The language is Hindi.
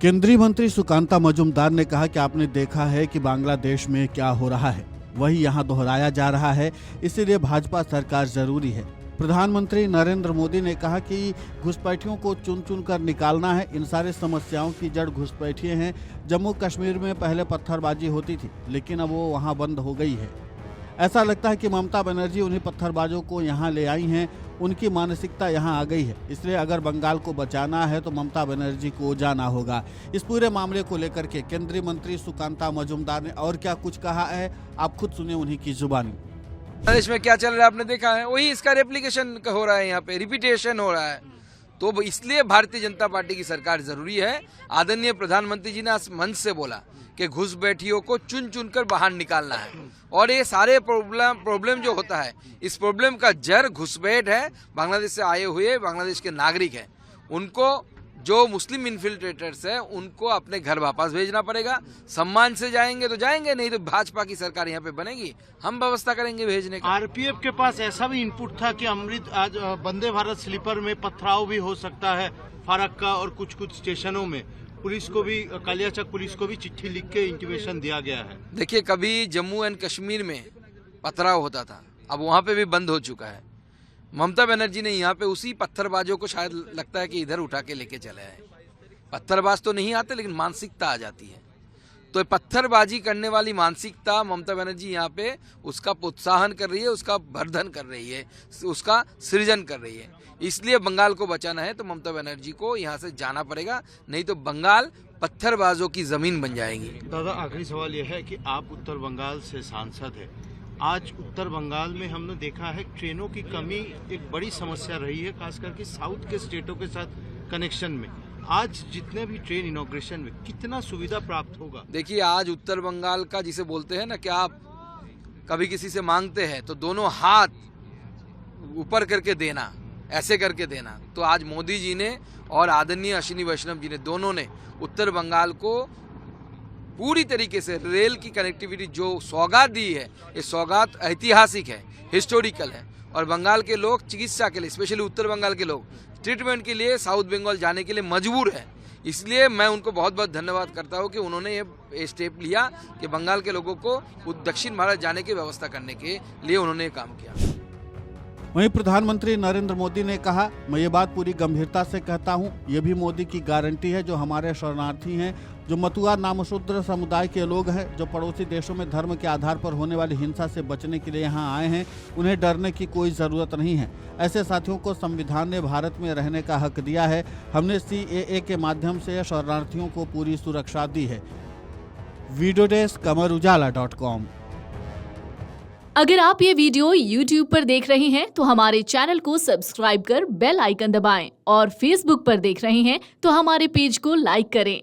केंद्रीय मंत्री सुकांता मजूमदार ने कहा कि आपने देखा है कि बांग्लादेश में क्या हो रहा है, वही यहाँ दोहराया जा रहा है, इसीलिए भाजपा सरकार जरूरी है। प्रधानमंत्री नरेंद्र मोदी ने कहा कि घुसपैठियों को चुन चुन कर निकालना है। इन सारी समस्याओं की जड़ घुसपैठिए हैं। जम्मू कश्मीर में पहले पत्थरबाजी होती थी, लेकिन अब वो वहाँ बंद हो गई है। ऐसा लगता है कि ममता बनर्जी उन्हीं पत्थरबाजों को यहाँ ले आई हैं, उनकी मानसिकता यहाँ आ गई है। इसलिए अगर बंगाल को बचाना है तो ममता बनर्जी को जाना होगा। इस पूरे मामले को लेकर के केंद्रीय मंत्री सुकांता मजूमदार ने और क्या कुछ कहा है, आप खुद सुनिए उन्हीं की जुबानी। देश में क्या चल रहा है आपने देखा है, वही इसका रेप्लिकेशन हो रहा है, यहाँ पे रिपीटेशन हो रहा है। तो इसलिए भारतीय जनता पार्टी की सरकार जरूरी है। आदरणीय प्रधानमंत्री जी ने आज मंच से बोला कि घुसपैठियों को चुन चुन कर बाहर निकालना है, और ये सारे प्रॉब्लम जो होता है, इस प्रॉब्लम का जड़ घुसपैठ है। बांग्लादेश से आए हुए बांग्लादेश के नागरिक हैं, उनको जो मुस्लिम इन्फिल्ट्रेटर्स हैं उनको अपने घर वापस भेजना पड़ेगा। सम्मान से जाएंगे तो जाएंगे, नहीं तो भाजपा की सरकार यहाँ पे बनेगी, हम व्यवस्था करेंगे भेजने का। आरपीएफ के पास ऐसा भी इनपुट था कि अमृत आज वंदे भारत स्लीपर में पथराव भी हो सकता है फरक्का और कुछ स्टेशनों में। पुलिस को भी, कालियाचक पुलिस को भी चिट्ठी लिख के इंटीमेशन दिया गया है। देखिए, कभी जम्मू एंड कश्मीर में पथराव होता था, अब वहाँ पे भी बंद हो चुका है। ममता बनर्जी ने यहाँ पे उसी पत्थरबाजों को शायद लगता है कि इधर उठा के लेके चले आए। पत्थरबाज तो नहीं आते, लेकिन मानसिकता आ जाती है। तो पत्थरबाजी करने वाली मानसिकता ममता बनर्जी यहाँ पे उसका प्रोत्साहन कर रही है, उसका वर्धन कर रही है, उसका सृजन कर रही है। इसलिए बंगाल को बचाना है तो ममता बनर्जी को यहाँ से जाना पड़ेगा, नहीं तो बंगाल पत्थरबाजों की जमीन बन जाएगी। दादा, आखिरी सवाल यह है कि आप उत्तर बंगाल से सांसद है। आज उत्तर बंगाल में हमने देखा है ट्रेनों की कमी एक बड़ी समस्या रही है, खास करके साउथ के स्टेटों के साथ कनेक्शन में। आज जितने भी ट्रेन इनॉग्रेशन में कितना सुविधा प्राप्त होगा? देखिए, आज उत्तर बंगाल का जिसे बोलते हैं ना कि आप कभी किसी से मांगते हैं तो दोनों हाथ ऊपर करके देना, ऐसे करके देना। तो आज मोदी जी ने और आदरणीय अश्विनी वैष्णव जी ने, दोनों ने उत्तर बंगाल को पूरी तरीके से रेल की कनेक्टिविटी जो सौगात दी है, ये सौगात ऐतिहासिक है, हिस्टोरिकल है। और बंगाल के लोग चिकित्सा के लिए, स्पेशली उत्तर बंगाल के लोग ट्रीटमेंट के लिए साउथ बंगाल जाने के लिए मजबूर है। इसलिए मैं उनको बहुत बहुत धन्यवाद करता हूँ कि उन्होंने ये स्टेप लिया कि बंगाल के लोगों को दक्षिण भारत जाने की व्यवस्था करने के लिए उन्होंने काम किया। वहीं प्रधानमंत्री नरेंद्र मोदी ने कहा, मैं ये बात पूरी गंभीरता से कहता हूँ, ये भी मोदी की गारंटी है। जो हमारे शरणार्थी हैं, जो मतुआ नामशूद्र समुदाय के लोग हैं, जो पड़ोसी देशों में धर्म के आधार पर होने वाली हिंसा से बचने के लिए यहाँ आए हैं, उन्हें डरने की कोई ज़रूरत नहीं है। ऐसे साथियों को संविधान ने भारत में रहने का हक दिया है। हमने CAA के माध्यम से शरणार्थियों को पूरी सुरक्षा दी है। Video desk amarujala.com। अगर आप ये वीडियो YouTube पर देख रहे हैं तो हमारे चैनल को सब्सक्राइब कर बेल आइकन दबाएं, और Facebook पर देख रहे हैं तो हमारे पेज को लाइक करें।